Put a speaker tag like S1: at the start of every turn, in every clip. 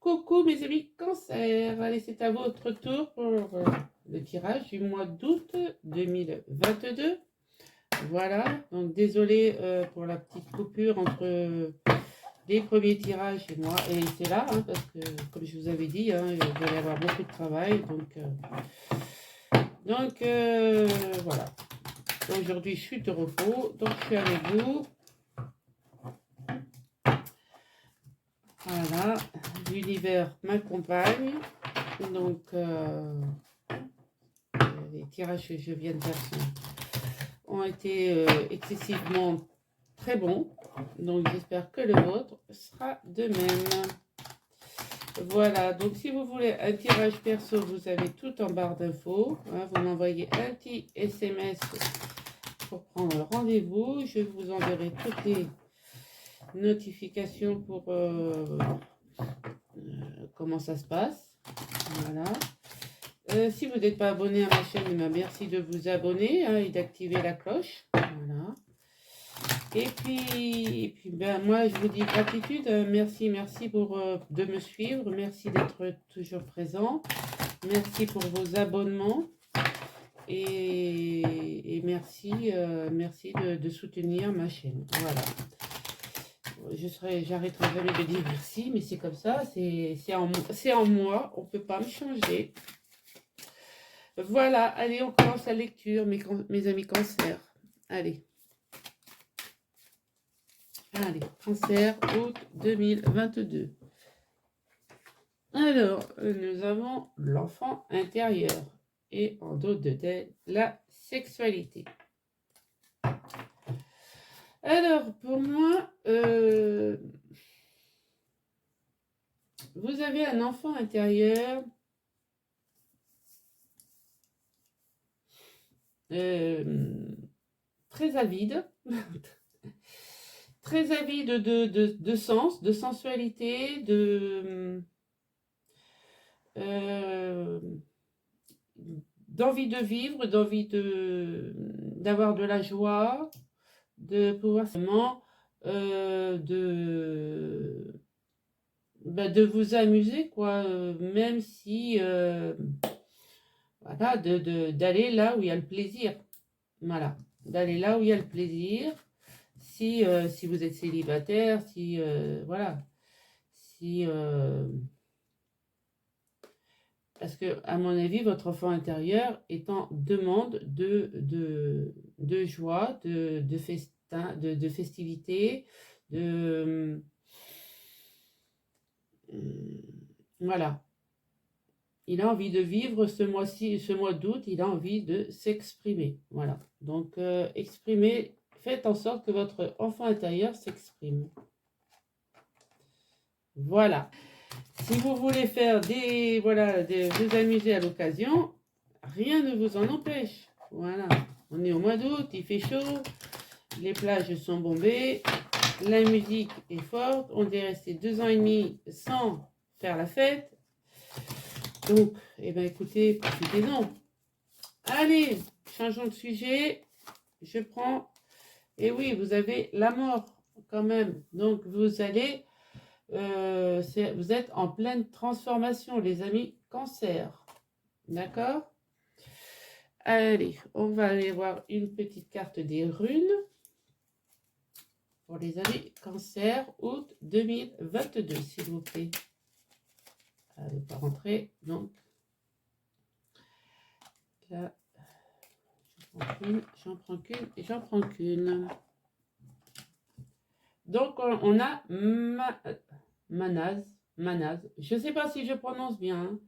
S1: Coucou mes amis cancer, allez c'est à votre tour pour le tirage du mois d'août 2022. Voilà, donc désolé pour la petite coupure entre les premiers tirages et moi, et c'est là, hein, parce que comme je vous avais dit, hein, vous allez avoir beaucoup de travail, donc voilà. Aujourd'hui je suis de repos, donc je suis avec vous. Voilà, l'univers m'accompagne, donc les tirages que je viens de faire ont été excessivement très bons, donc j'espère que le vôtre sera de même. Voilà, donc si vous voulez un tirage perso, vous avez tout en barre d'infos, hein, vous m'envoyez un petit SMS pour prendre rendez-vous, je vous enverrai toutes les notifications pour comment ça se passe. Voilà. Si vous n'êtes pas abonné à ma chaîne, merci de vous abonner, hein, et d'activer la cloche. Voilà. Et puis moi, je vous dis gratitude. Merci de me suivre. Merci d'être toujours présent. Merci pour vos abonnements. Et merci de soutenir ma chaîne. Voilà. J'arrêterai jamais de dire merci, mais c'est comme ça. C'est en moi. On ne peut pas me changer. Voilà, allez, on commence la lecture, mes amis cancer. Allez. Allez, cancer, août 2022. Alors, nous avons l'enfant intérieur. Et en dos de tête, la sexualité. Alors, pour moi, vous avez un enfant intérieur très avide, très avide de sens, de sensualité, d'envie de vivre, d'avoir de la joie, de pouvoir vraiment de vous amuser, quoi, même si voilà, d'aller là où il y a le plaisir. Voilà, d'aller là où il y a le plaisir. Si vous êtes célibataire, voilà, parce que à mon avis, votre enfant intérieur est en demande de joie, de festin, de festivité, voilà. Il a envie de vivre ce mois-ci, ce mois d'août, il a envie de s'exprimer. Voilà. Donc, exprimez, faites en sorte que votre enfant intérieur s'exprime. Voilà. Si vous voulez faire vous amuser à l'occasion, rien ne vous en empêche. Voilà. On est au mois d'août, il fait chaud, les plages sont bombées, la musique est forte, on est resté 2 ans et demi sans faire la fête. Donc, écoutez, profitez-en. Allez, changeons de sujet. Je prends... Et oui, vous avez la mort quand même. Donc, vous allez... vous êtes en pleine transformation, les amis, cancer. D'accord? Allez, on va aller voir une petite carte des runes pour les amis cancer, août 2022, s'il vous plaît. Elle n'est pas rentrée, donc là, j'en prends qu'une et j'en prends qu'une. Donc, on a Manaz. Je ne sais pas si je prononce bien. Hein.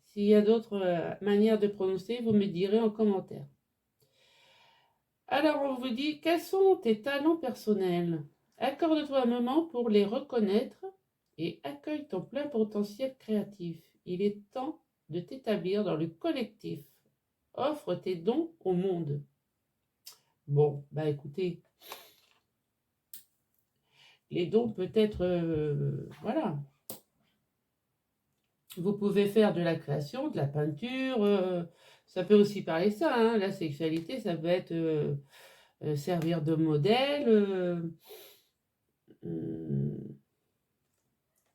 S1: S'il y a d'autres manières de prononcer, vous me direz en commentaire. Alors, on vous dit, quels sont tes talents personnels? Accorde-toi un moment pour les reconnaître et accueille ton plein potentiel créatif. Il est temps de t'établir dans le collectif. Offre tes dons au monde. Bon, bah écoutez, les dons peut-être, voilà. Vous pouvez faire de la création, de la peinture, ça peut aussi parler ça, hein, la sexualité, ça peut être servir de modèle,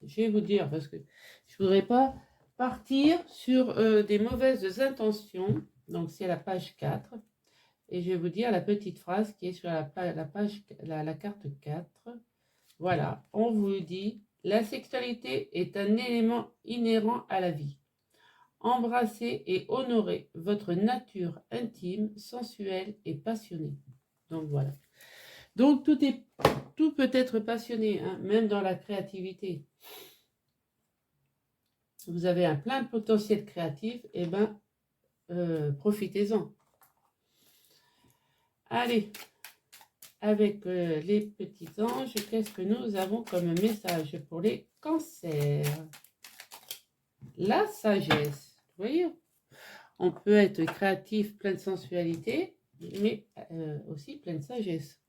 S1: Je vais vous dire, parce que je ne voudrais pas partir sur des mauvaises intentions. Donc, c'est la page 4. Et je vais vous dire la petite phrase qui est sur la page, la carte 4. Voilà, on vous dit, la sexualité est un élément inhérent à la vie. Embrassez et honorez votre nature intime, sensuelle et passionnée. Donc voilà. Donc tout peut être passionné, hein, même dans la créativité. Vous avez un plein de potentiel créatif, et ben profitez-en. Allez, avec les petits anges, qu'est-ce que nous avons comme message pour les cancers? La sagesse. Vous voyez, on peut être créatif, plein de sensualité, mais aussi plein de sagesse.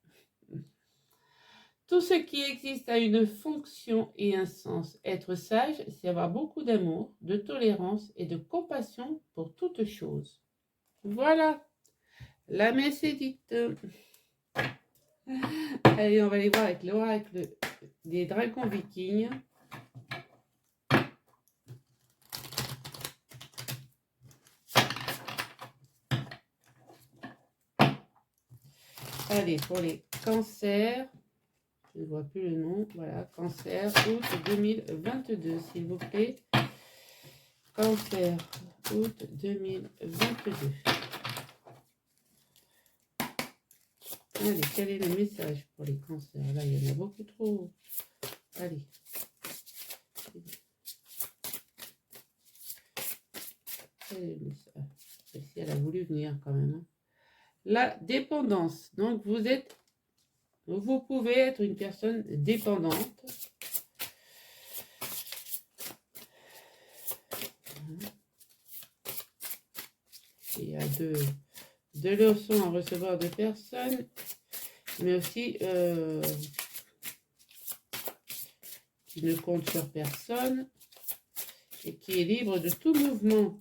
S1: Tout ce qui existe a une fonction et un sens. Être sage, c'est avoir beaucoup d'amour, de tolérance et de compassion pour toute chose. Voilà, la messe est dite. Allez, on va aller voir avec l'oracle des dragons vikings. Allez, pour les cancers, je ne vois plus le nom, voilà, cancer, août 2022, s'il vous plaît. Cancer, août 2022. Allez, quel est le message pour les cancers? Là, il y en a beaucoup trop. Allez. Quel est le message? Celle-ci, elle a voulu venir quand même. Hein. La dépendance. Donc, vous pouvez être une personne dépendante. Il y a deux leçons à recevoir de personnes, mais aussi qui ne compte sur personne et qui est libre de tout mouvement.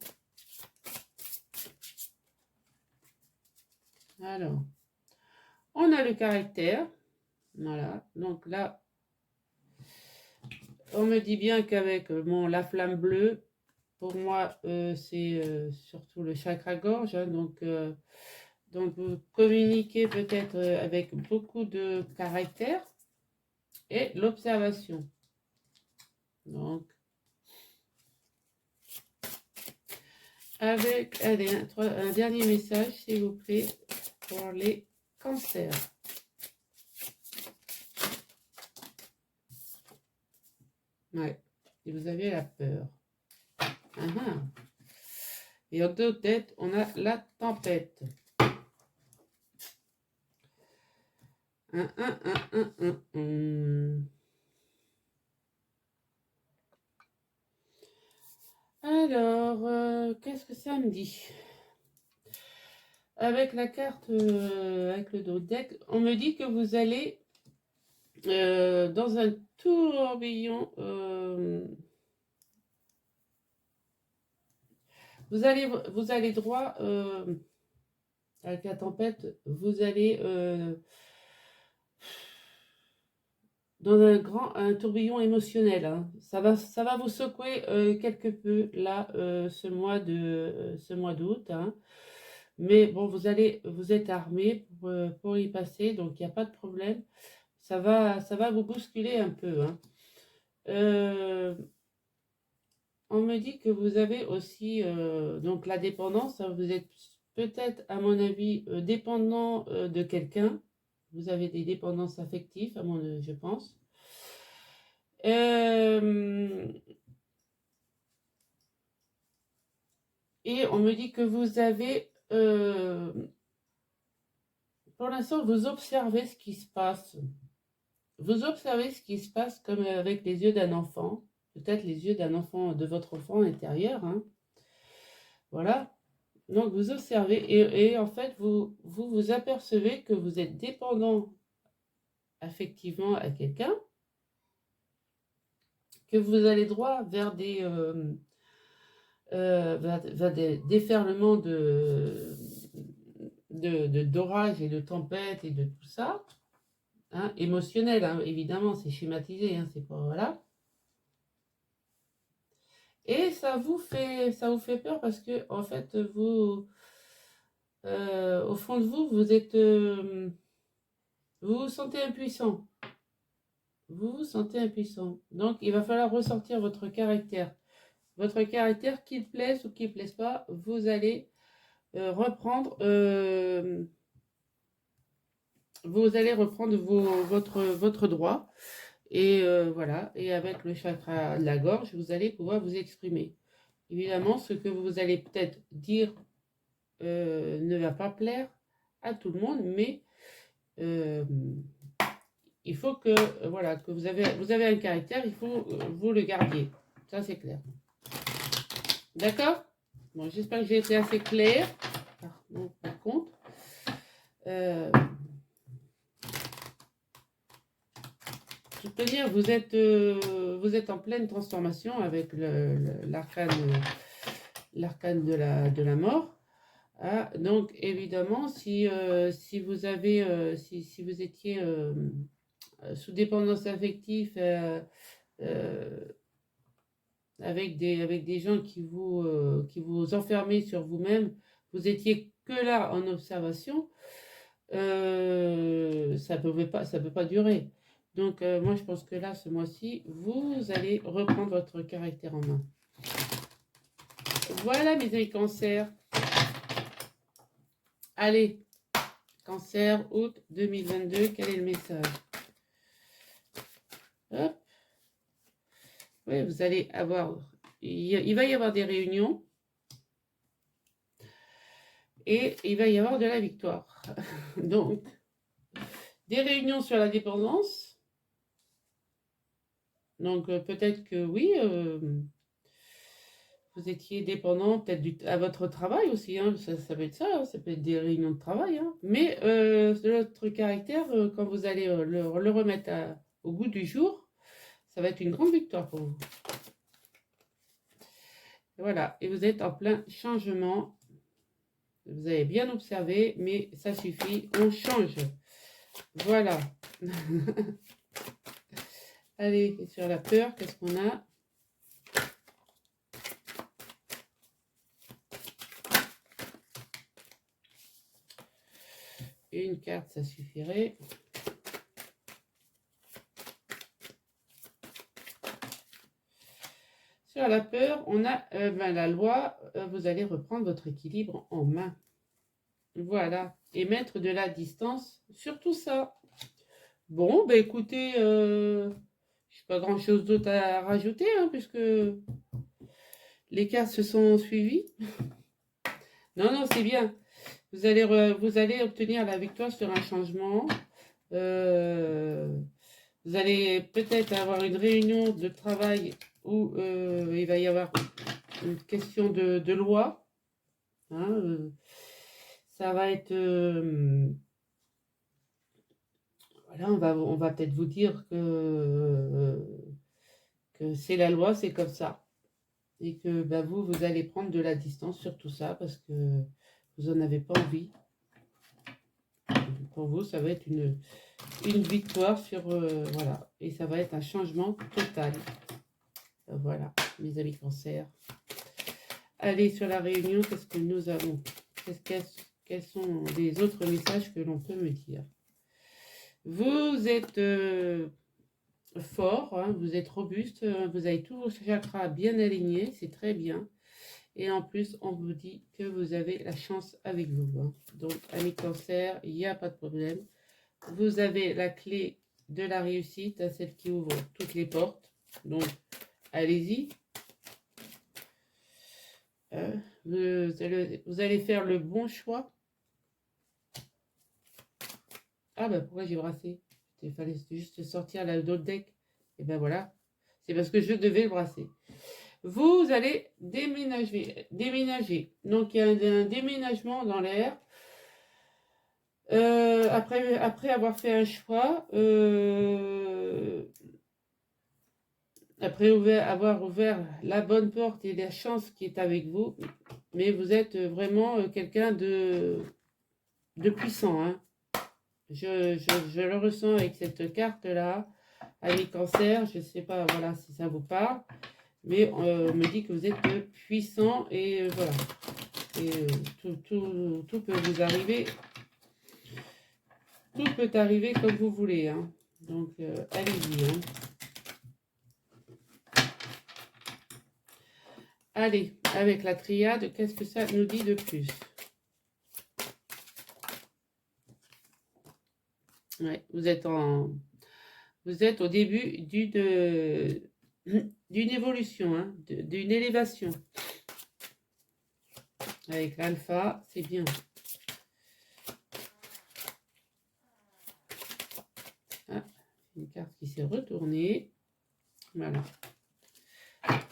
S1: Alors, on a le caractère. Voilà, donc là, on me dit bien qu'avec la flamme bleue, pour moi, c'est surtout le chakra-gorge. Hein, donc, vous communiquez peut-être avec beaucoup de caractère et l'observation. Donc, avec un dernier message, s'il vous plaît, pour les cancers. Ouais, et vous avez la peur. Et en deux têtes, on a la tempête. Alors, qu'est-ce que ça me dit? Avec la carte, avec le dos deck, on me dit que vous allez dans un tourbillon. Vous allez droit avec la tempête. Vous allez dans un tourbillon émotionnel. Hein. Ça va vous secouer quelque peu là ce mois d'août. Hein. Mais bon, vous êtes armé pour y passer, donc il n'y a pas de problème. Ça va vous bousculer un peu. Hein. On me dit que vous avez aussi donc la dépendance. Hein, vous êtes peut-être, à mon avis, dépendant de quelqu'un. Vous avez des dépendances affectives, je pense. Et on me dit que vous avez, pour l'instant, vous observez ce qui se passe. Vous observez ce qui se passe comme avec les yeux d'un enfant. Peut-être les yeux d'un enfant, de votre enfant intérieur. Hein. Voilà. Donc, vous observez et en fait, vous apercevez que vous êtes dépendant affectivement à quelqu'un, que vous allez droit vers des déferlements d'orage et de tempête et de tout ça, hein, émotionnel, hein, évidemment, c'est schématisé, hein, c'est pas, voilà. ça vous fait peur parce que, en fait, vous, au fond de vous, vous vous sentez impuissant. Vous vous sentez impuissant. Donc, il va falloir ressortir votre caractère. Votre caractère, qu'il plaise ou qu'il ne plaise pas, vous allez reprendre, votre droit. Et voilà, et avec le chakra de la gorge, vous allez pouvoir vous exprimer. Évidemment, ce que vous allez peut-être dire ne va pas plaire à tout le monde, mais il faut que, voilà, que vous avez un caractère, il faut vous le gardiez. Ça, c'est clair. D'accord? Bon, j'espère que j'ai été assez claire. Par contre, je peux dire, vous êtes en pleine transformation avec l'arcane de la mort. Ah, donc évidemment, si vous étiez sous dépendance affective avec des gens qui vous enfermaient sur vous-même, vous étiez que là en observation, ça peut pas durer. Donc moi je pense que là, ce mois-ci, vous allez reprendre votre caractère en main. Voilà mes amis cancers. Allez, cancer, août 2022, quel est le message? Hop. Oui, vous allez avoir, il va y avoir des réunions et il va y avoir de la victoire. Donc, des réunions sur la dépendance. Donc, peut-être que oui, vous étiez dépendant peut-être à votre travail aussi, hein, ça peut être ça, hein, ça peut être des réunions de travail. Hein. Mais de votre caractère, quand vous allez le remettre au goût du jour, ça va être une grande victoire pour vous. Voilà, et vous êtes en plein changement. Vous avez bien observé, mais ça suffit, on change. Voilà. Allez, sur la peur, qu'est-ce qu'on a? Une carte, ça suffirait. Sur la peur, on a la loi, vous allez reprendre votre équilibre en main. Voilà, et mettre de la distance sur tout ça. Bon, ben écoutez, je n'ai pas grand-chose d'autre à rajouter, hein, puisque les cartes se sont suivies. Non, non, c'est bien. Vous allez obtenir la victoire sur un changement. Vous allez peut-être avoir une réunion de travail où il va y avoir une question de loi. Hein, ça va être... voilà, on va peut-être vous dire que c'est la loi, c'est comme ça. Et que bah, vous allez prendre de la distance sur tout ça parce que vous n'en avez pas envie. Pour vous, ça va être une victoire sur... voilà. Et ça va être un changement total. Voilà, mes amis cancer. Allez, sur la réunion, qu'est-ce que nous avons? Quels sont les autres messages que l'on peut me dire? Vous êtes fort, hein, vous êtes robuste, vous avez tous vos chakras bien alignés, c'est très bien. Et en plus, on vous dit que vous avez la chance avec vous. Hein. Donc, amis cancer, il n'y a pas de problème. Vous avez la clé de la réussite, hein, celle qui ouvre toutes les portes. Donc, allez-y. Vous allez faire le bon choix. Ah, bah pourquoi j'ai brassé? Il fallait juste sortir l'autre deck. Et ben voilà. C'est parce que je devais le brasser. Vous allez déménager. Donc, il y a un déménagement dans l'air. Après avoir fait un choix, après avoir ouvert la bonne porte et la chance qui est avec vous, mais vous êtes vraiment quelqu'un de puissant. Hein. Je le ressens avec cette carte-là, avec cancer, je ne sais pas voilà, si ça vous parle. Mais on me dit que vous êtes puissant et voilà. Et tout peut vous arriver. Tout peut arriver comme vous voulez. Hein. Donc, allez-y. Hein. Allez, avec la triade, qu'est-ce que ça nous dit de plus? Ouais, vous êtes au début d'une évolution, hein, d'une élévation. Avec l'alpha, c'est bien. Ah, une carte qui s'est retournée. Voilà.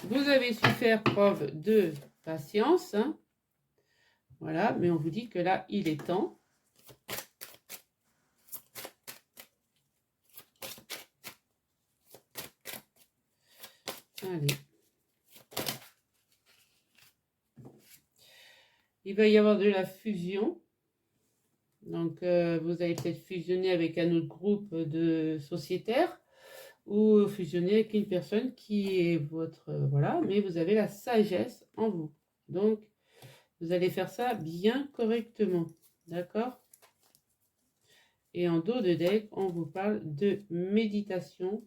S1: Vous avez su faire preuve de patience. Hein. Voilà, mais on vous dit que là, il est temps. Allez. Il va y avoir de la fusion. Donc, vous allez peut-être fusionner avec un autre groupe de sociétaires ou fusionner avec une personne qui est votre... voilà, mais vous avez la sagesse en vous. Donc, vous allez faire ça bien correctement. D'accord? Et en dos de deck, on vous parle de méditation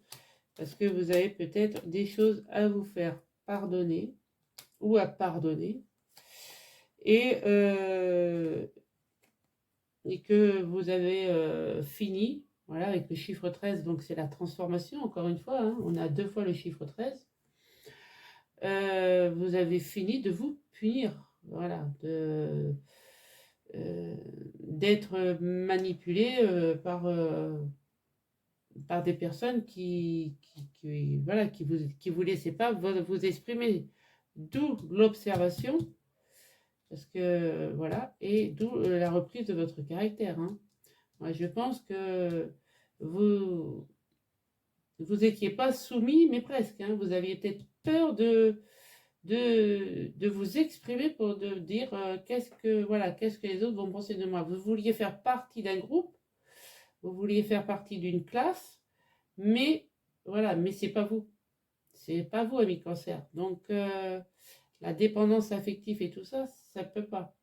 S1: parce que vous avez peut-être des choses à vous faire pardonner ou à pardonner. Et que vous avez fini, voilà, avec le chiffre 13, donc c'est la transformation, encore une fois, hein, on a 2 fois le chiffre 13. Vous avez fini de vous punir, voilà, d'être manipulé par des personnes voilà, qui vous laissaient pas vous exprimer. D'où l'observation, parce que voilà, et d'où la reprise de votre caractère. Hein. Moi, je pense que vous étiez pas soumis, mais presque. Hein. Vous aviez peut-être peur de vous exprimer pour de dire qu'est-ce que les autres vont penser de moi. Vous vouliez faire partie d'un groupe, vous vouliez faire partie d'une classe, mais voilà, mais c'est pas vous. C'est pas vous, ami cancer. Donc, la dépendance affective et tout ça, ça peut pas.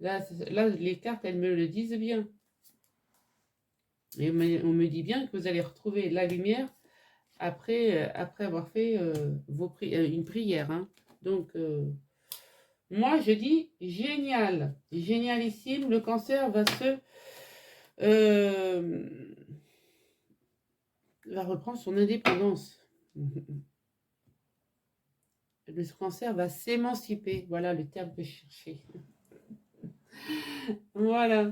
S1: Là, les cartes, elles me le disent bien. Et on me dit bien que vous allez retrouver la lumière après avoir fait une prière. Hein. Donc, moi, je dis génial, génialissime. Le cancer va va reprendre son indépendance. Le cancer va s'émanciper. Voilà le terme que je cherchais. Voilà.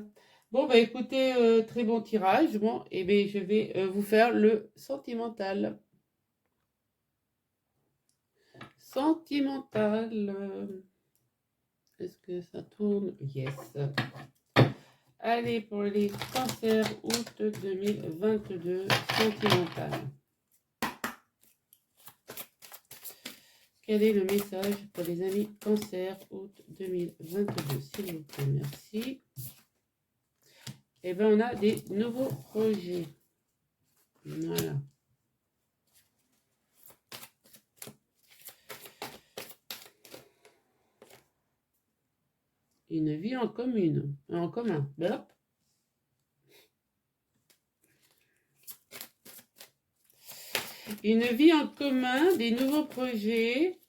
S1: Bon, bah écoutez, très bon tirage. Bon, et bien, je vais vous faire le sentimental. Sentimental. Est-ce que ça tourne? Yes. Allez, pour les cancers, août 2022, sentimental. Quel est le message pour les amis cancer, août 2022, s'il vous plaît? Merci. Eh bien, on a des nouveaux projets. Voilà. Une vie en commune, en commun. Hop. Une vie en commun, des nouveaux projets.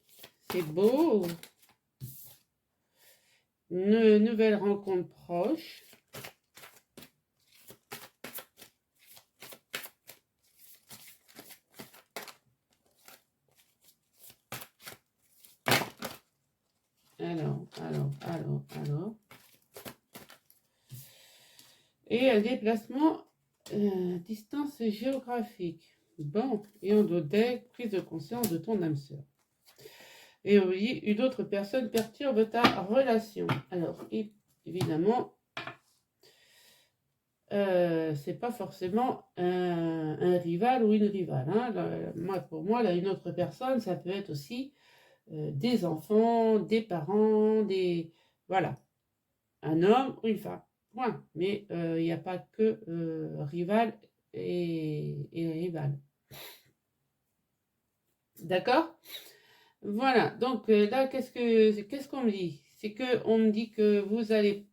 S1: C'est beau. Une nouvelle rencontre proche. Alors. Et un déplacement distance géographique. Bon, et en dos deck, prise de conscience de ton âme sœur. Et oui, une autre personne perturbe ta relation. Alors, évidemment, c'est pas forcément un rival ou une rivale. Hein. Pour moi, là, une autre personne, ça peut être aussi des enfants, des parents, voilà, un homme ou une femme. Point. Mais il n'y a pas que rival et rival. D'accord? Voilà, donc là, qu'est-ce qu'on me dit? C'est qu'on me dit que vous allez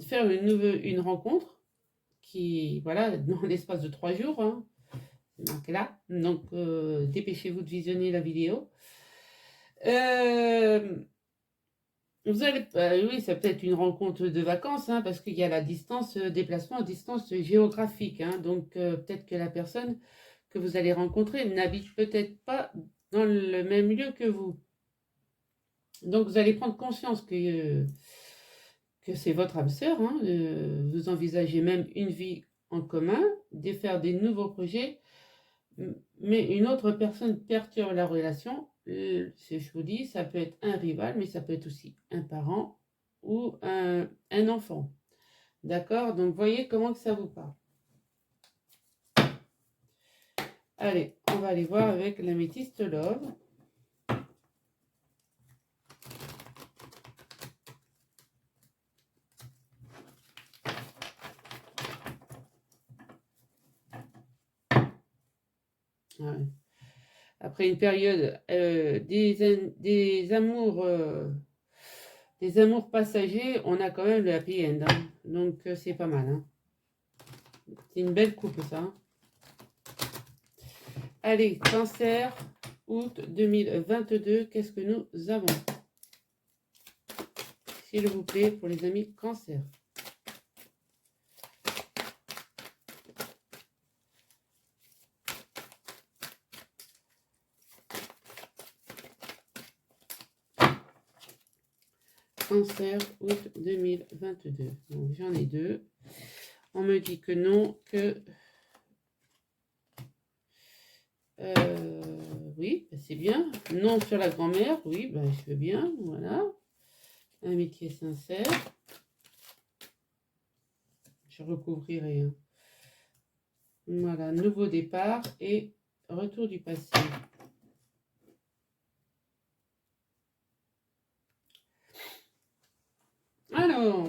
S1: faire une rencontre qui, voilà, dans l'espace de 3 jours, hein, c'est marqué là. Donc, dépêchez-vous de visionner la vidéo. Euh, Vous allez, oui, c'est peut-être une rencontre de vacances, hein, parce qu'il y a la distance, déplacement à distance géographique, hein, donc peut-être que la personne que vous allez rencontrer n'habite peut-être pas dans le même lieu que vous. Donc vous allez prendre conscience que c'est votre âme sœur, hein, vous envisagez même une vie en commun, de faire des nouveaux projets, mais une autre personne perturbe la relation. Je vous dis, ça peut être un rival, mais ça peut être aussi un parent ou un enfant. D'accord? Donc, voyez comment que ça vous parle. Allez, on va aller voir avec l'améthyste love. Ouais. Après une période des amours passagers, on a quand même le happy end, hein. Donc c'est pas mal, hein. C'est une belle coupe, ça, hein. Allez, cancer, août 2022, qu'est-ce que nous avons? S'il vous plaît, pour les amis cancer. Cancer, août 2022. Donc, j'en ai deux. On me dit que non, que... oui, c'est bien. Non sur la grand-mère, oui, ben, je veux bien, voilà. Amitié sincère. Je recouvrirai, hein. Voilà, nouveau départ et retour du passé. Alors,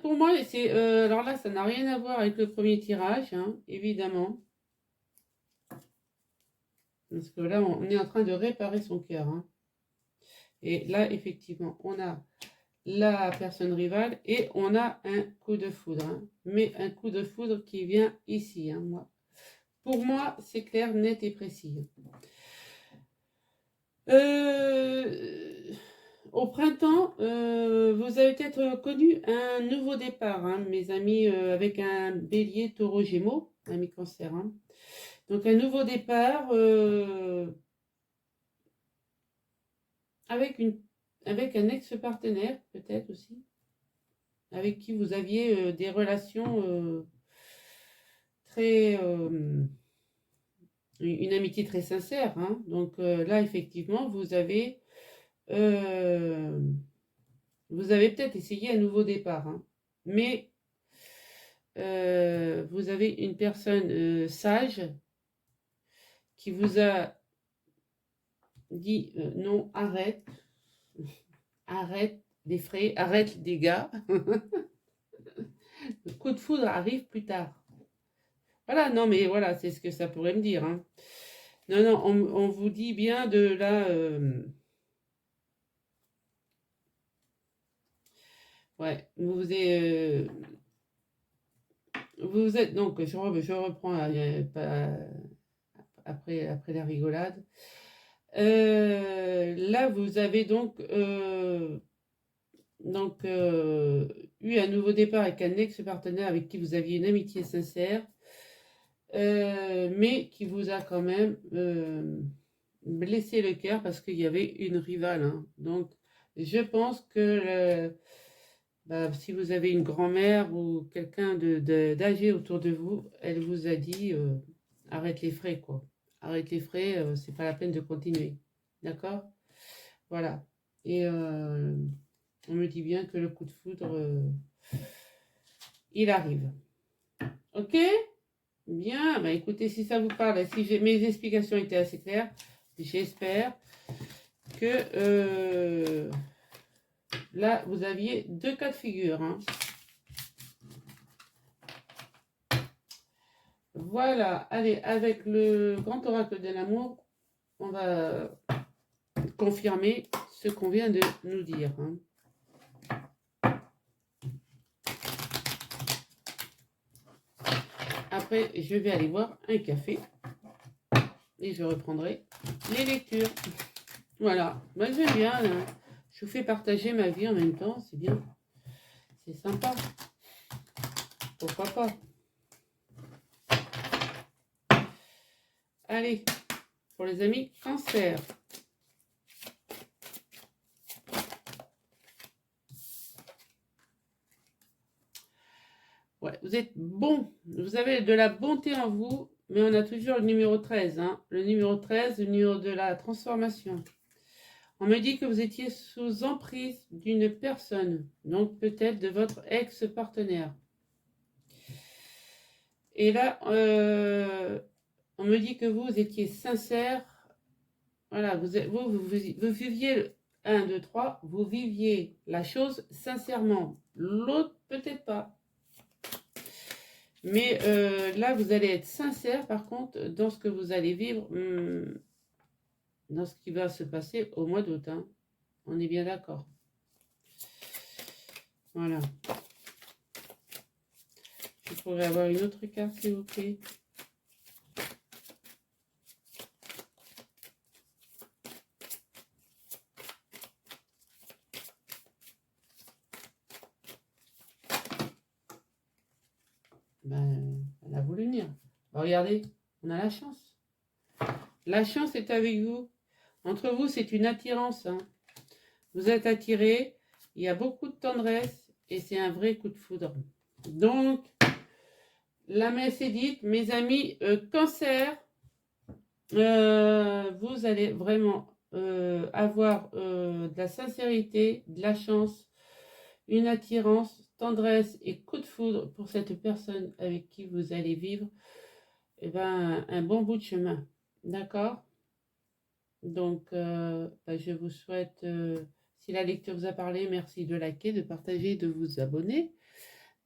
S1: pour moi, c'est alors là, ça n'a rien à voir avec le premier tirage, hein, évidemment. Parce que là, on est en train de réparer son cœur, hein. Et là, effectivement, on a la personne rivale et on a un coup de foudre, hein. Mais un coup de foudre qui vient ici, hein, moi. Pour moi, c'est clair, net et précis. Au printemps, vous avez peut-être connu un nouveau départ, hein, mes amis, avec un bélier, taureau, gémeaux, ami cancer, hein. Donc un nouveau départ avec un ex-partenaire, peut-être aussi, avec qui vous aviez des relations très... une amitié très sincère, hein. Donc là, effectivement, vous avez peut-être essayé un nouveau départ, hein. Mais vous avez une personne sage qui vous a dit non, arrête, arrête les frais, arrête les dégâts. Le coup de foudre arrive plus tard. Voilà, non, mais voilà, c'est ce que ça pourrait me dire, hein. Non, non, on vous dit bien de là. Ouais, vous êtes donc, je reprends après la rigolade. Là, vous avez eu un nouveau départ avec un ex-partenaire avec qui vous aviez une amitié sincère, mais qui vous a quand même blessé le cœur parce qu'il y avait une rivale, hein. Donc, je pense que si vous avez une grand-mère ou quelqu'un d'âgé autour de vous, elle vous a dit arrête les frais, quoi. Arrête les frais, c'est pas la peine de continuer. D'accord? Voilà. Et on me dit bien que le coup de foudre, il arrive. Ok? Bien. Bah, écoutez, si ça vous parle, si mes explications étaient assez claires, j'espère que là, vous aviez deux cas de figure, hein. Voilà, allez, avec le grand oracle de l'amour, on va confirmer ce qu'on vient de nous dire. Hein. Après, je vais aller boire un café et je reprendrai les lectures. Voilà, moi j'aime bien. Hein. Je vous fais partager ma vie en même temps, c'est bien. C'est sympa. Pourquoi pas? Allez, pour les amis cancer. Ouais, vous êtes bon, vous avez de la bonté en vous, mais on a toujours le numéro 13. Hein. Le numéro 13, le numéro de la transformation. On me dit que vous étiez sous emprise d'une personne, donc peut-être de votre ex-partenaire. Et là, on me dit que vous étiez sincère. Voilà, vous viviez 1, 2, 3, vous viviez la chose sincèrement. L'autre, peut-être pas. Mais là, vous allez être sincère, par contre, dans ce que vous allez vivre, dans ce qui va se passer au mois d'août. Hein. On est bien d'accord. Voilà. Je pourrais avoir une autre carte, s'il vous plaît. Ben, elle a voulu venir. Ben, regardez, on a la chance. La chance est avec vous. Entre vous, c'est une attirance. Hein. Vous êtes attirés, il y a beaucoup de tendresse et c'est un vrai coup de foudre. Donc, la messe est dite, mes amis, cancer, vous allez vraiment avoir de la sincérité, de la chance, une attirance, tendresse et coup de foudre pour cette personne avec qui vous allez vivre un bon bout de chemin. D'accord? Donc, je vous souhaite, si la lecture vous a parlé, merci de liker, de partager, de vous abonner.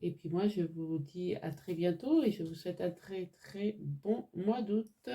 S1: Et puis moi, je vous dis à très bientôt et je vous souhaite un très très bon mois d'août.